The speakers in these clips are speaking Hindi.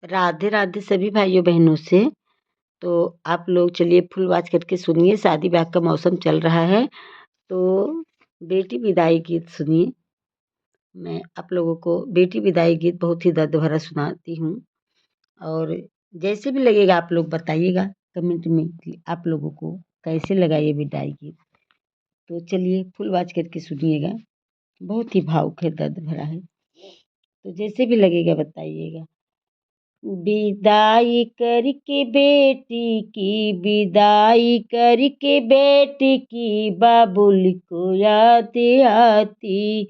राधे राधे सभी भाइयों बहनों से। तो आप लोग चलिए फुल वॉच करके सुनिए। शादी ब्याह का मौसम चल रहा है तो बेटी विदाई गीत सुनिए। मैं आप लोगों को बेटी विदाई गीत बहुत ही दर्द भरा सुनाती हूँ। और जैसे भी लगेगा आप लोग बताइएगा कमेंट में कि आप लोगों को कैसे लगा ये विदाई गीत। तो चलिए फुल वॉच करके सुनिएगा। बहुत ही भावुक है, दर्द भरा है। तो जैसे भी लगेगा बताइएगा। विदाई करके बेटी की, विदाई करके बेटी की, बाबुल को याद आती।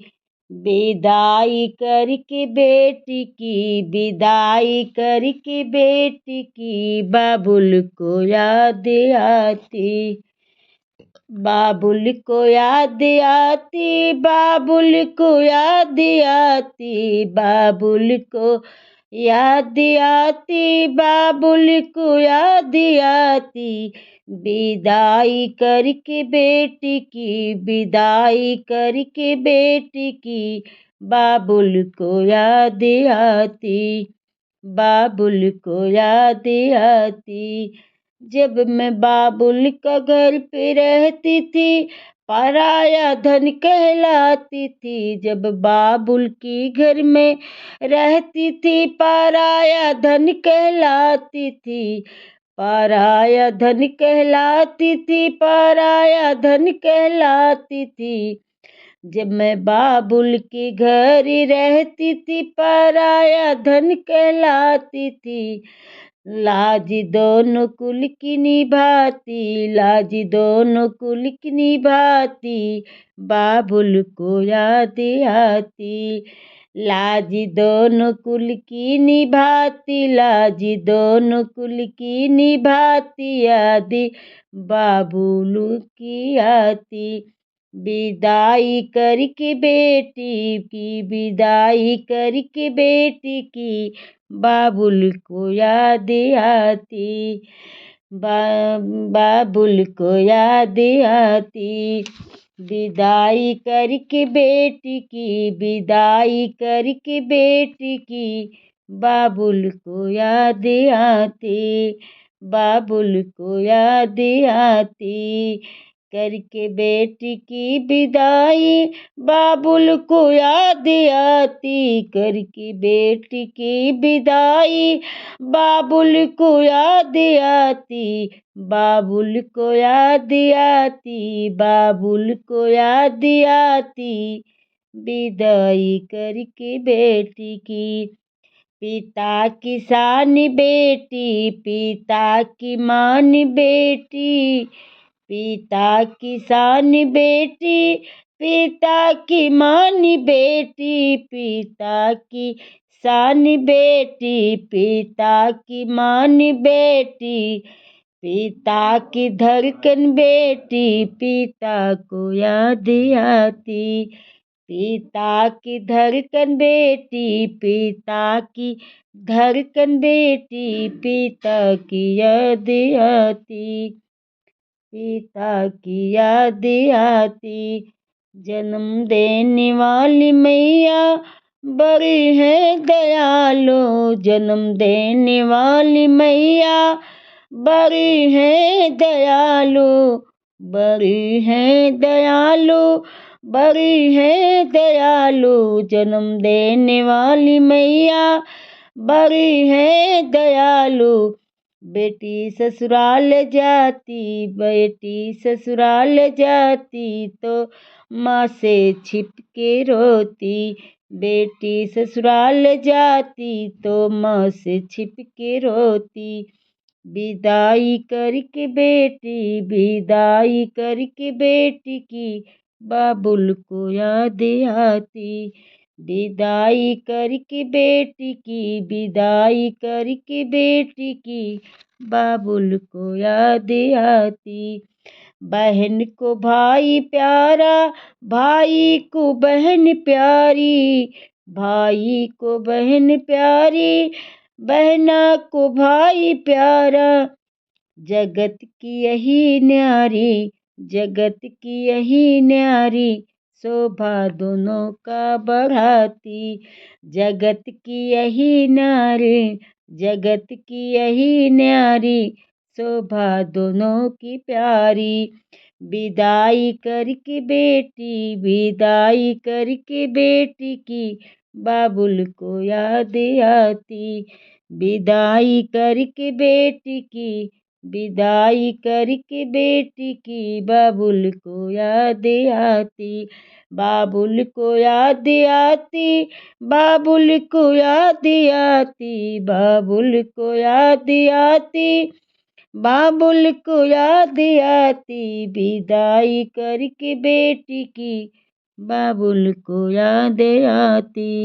विदाई करके बेटी की, विदाई करके बेटी की, बाबुल को याद आती। बाबुल को याद आती, बाबुल को याद आती, बाबुल को याद आती, बाबुल को याद आती। विदाई करके बेटी की, विदाई करके बेटी की, बाबुल को याद आती, बाबुल को याद आती। जब मैं बाबुल का घर पे रहती थी, पराया धन कहलाती थी। जब बाबुल की घर में रहती थी, पराया धन कहलाती थी, पराया धन कहलाती थी, पराया धन कहलाती थी। जब मैं बाबुल के घर रहती थी, पराया धन कहलाती थी। लाज दोनों कुल की निभाती, लाज दोनों कुल की निभाती, बाबुल को याद आती। लाज दोनों कुल की निभाती, लाज दोनों कुल की निभाती, याद बाबुल की आती। विदाई करके बेटी की, विदाई करके बेटी की, बाबुल को याद आती, बाबुल को याद आती। विदाई करके बेटी की, विदाई करके बेटी की, बाबुल को याद आती, बाबुल को याद आती। करके बेटी की विदाई, बाबुल को याद आती। करके बेटी की विदाई, बाबुल को याद आती, बाबुल को याद आती, बाबुल को याद आती। विदाई करके बेटी की, पिता की शान बेटी, पिता की मान बेटी, पिता की शान बेटी, पिता की मान बेटी, पिता की शान बेटी, पिता की मान बेटी, पिता की धड़कन बेटी, पिता को याद आती। पिता की धड़कन बेटी, पिता की धड़कन बेटी, पिता की याद आती, पिता की याद आती। जन्म देने वाली मैया बड़ी है दयालु, जन्म देने वाली मैया बड़ी है दयालु, बड़ी है दयालु, बड़ी है दयालु। जन्म देने वाली मैया बड़ी है दयालु। बेटी ससुराल जाती, बेटी ससुराल जाती, तो माँ से छिप के रोती। बेटी ससुराल जाती, तो माँ से छिप के रोती। विदाई करके बेटी, विदाई करके बेटी की, बाबुल को याद आती। विदाई करके बेटी की, विदाई करके बेटी की, बाबुल को याद आती। बहन को भाई प्यारा, भाई को बहन प्यारी, भाई को बहन प्यारी, बहना को भाई प्यारा। जगत की यही न्यारी, जगत की यही न्यारी, शोभा दोनों का बढ़ाती। जगत की यही नारी, जगत की यही न्यारी, शोभा दोनों की प्यारी। विदाई करके बेटी, विदाई करके बेटी की, बाबुल को याद आती। विदाई करके बेटी की, विदाई करके बेटी की, बाबुल को याद आती। बाबुल को याद आती, बाबुल को याद आती, बाबुल को याद आती, बाबुल को याद आती। विदाई करके बेटी की, बाबुल को याद आती।